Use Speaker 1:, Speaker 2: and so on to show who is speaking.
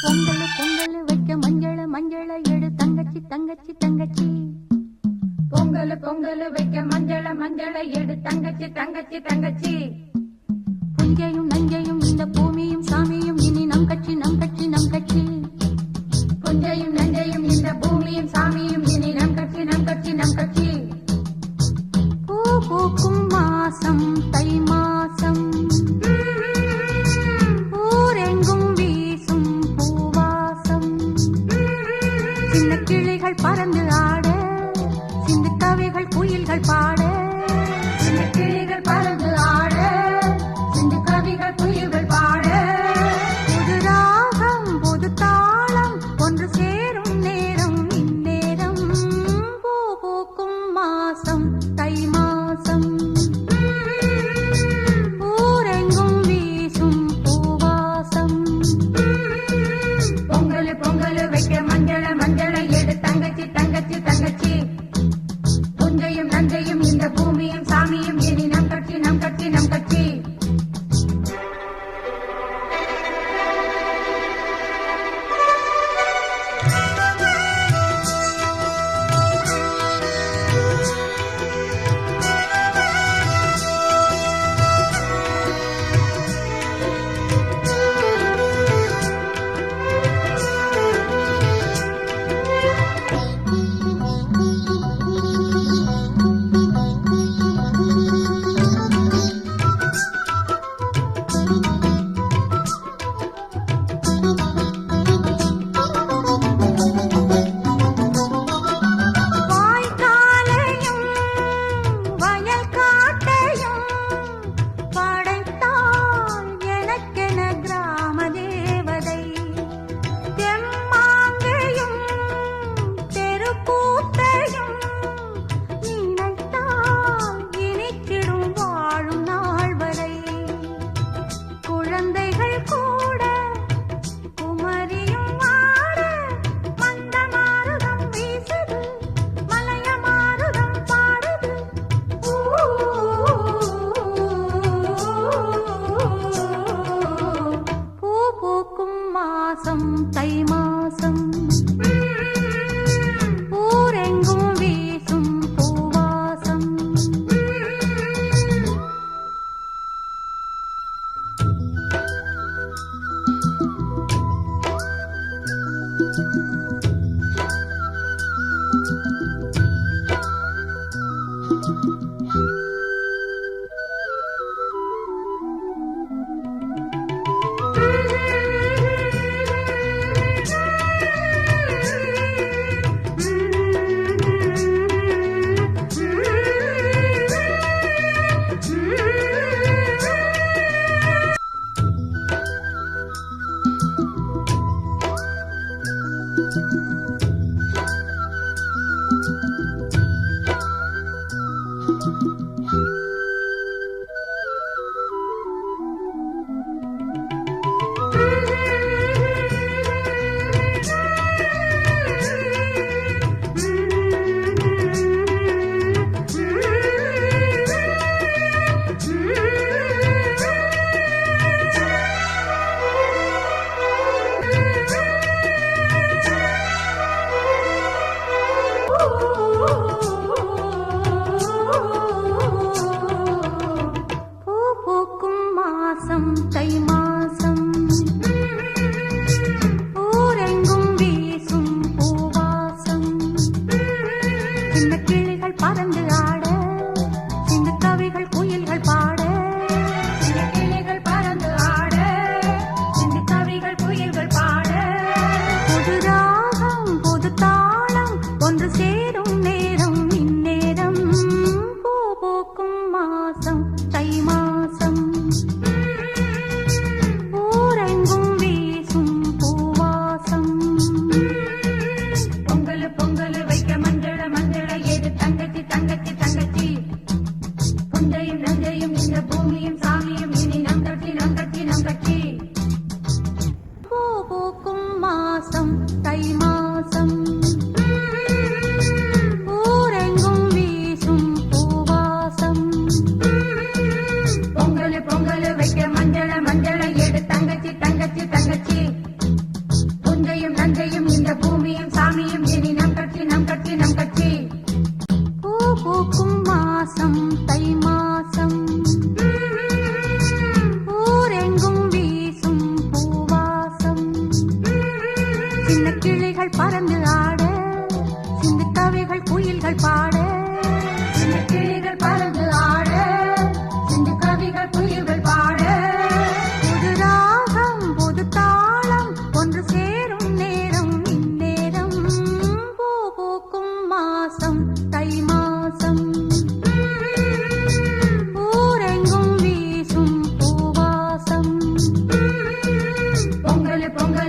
Speaker 1: பொங்கல் பொங்கல் வைக்க மஞ்சள மஞ்சள எடு தங்கச்சி தங்கச்சி தங்கச்சி.
Speaker 2: பொங்கல் பொங்கல் வைக்க மஞ்சள மஞ்சள எடு தங்கச்சி தங்கச்சி தங்கச்சி.
Speaker 1: புஞ்சையும் நஞ்சையும் இந்த பூமியும் சாமியும் இனி நம் கட்சி நம் கட்சி நம் கட்சி.
Speaker 2: புஞ்சையும் நஞ்சையும் இந்த பூமியும் சாமியும் இனி நம் கட்சி நம் கட்சி நம் கட்சி.
Speaker 1: பூ பூக்கும் மாசம் தை மாசம், ஊரெங்கும் வீசும் பூவாசம். சின்ன கிளிகள் பறந்து ஆட, சிந்து கவிகள் குயில்கள் பாட.
Speaker 2: சின்ன கிளிகள் பறந்து ஆட, சிந்து கவிகள் குயில்கள் பாட.
Speaker 1: புது ராகம் புது தாளம் ஒன்று சேரும் நேரம் இந்நேரம். பூ பூக்கும் மாசம் தை மாசம், ஊரெங்கும் வீசும் பூவாசம்.
Speaker 2: பொங்கல் பொங்கல் வைக்க மஞ்சள மஞ்சள எடு தங்கச்சி தங்கச்சி தங்கச்சி. புஞ்சையும் நஞ்சையும் இந்த பூமியும் சாமியும் இனி நம் கட்சி நம் கட்சி நம் கட்சி.
Speaker 1: தை மாசம், ஊரெங்கும் வீசும் பூவாசம். கிளிகள் பறந்து ஆட சிந்து கவிகள் குயில்கள் பாட
Speaker 2: சின்ன கிளிகள் பறந்து ஆட சிந்து கவிகள் குயில்கள் பாட
Speaker 1: புது ராகம் புது தாளம் ஒன்று சேரும் நேரம் இந்நேரம் பூ பூக்கும் மாசம் தை மாசம் ஊரெங்கும் வீசும் பூவாசம்
Speaker 2: பொங்கல் பொங்கல்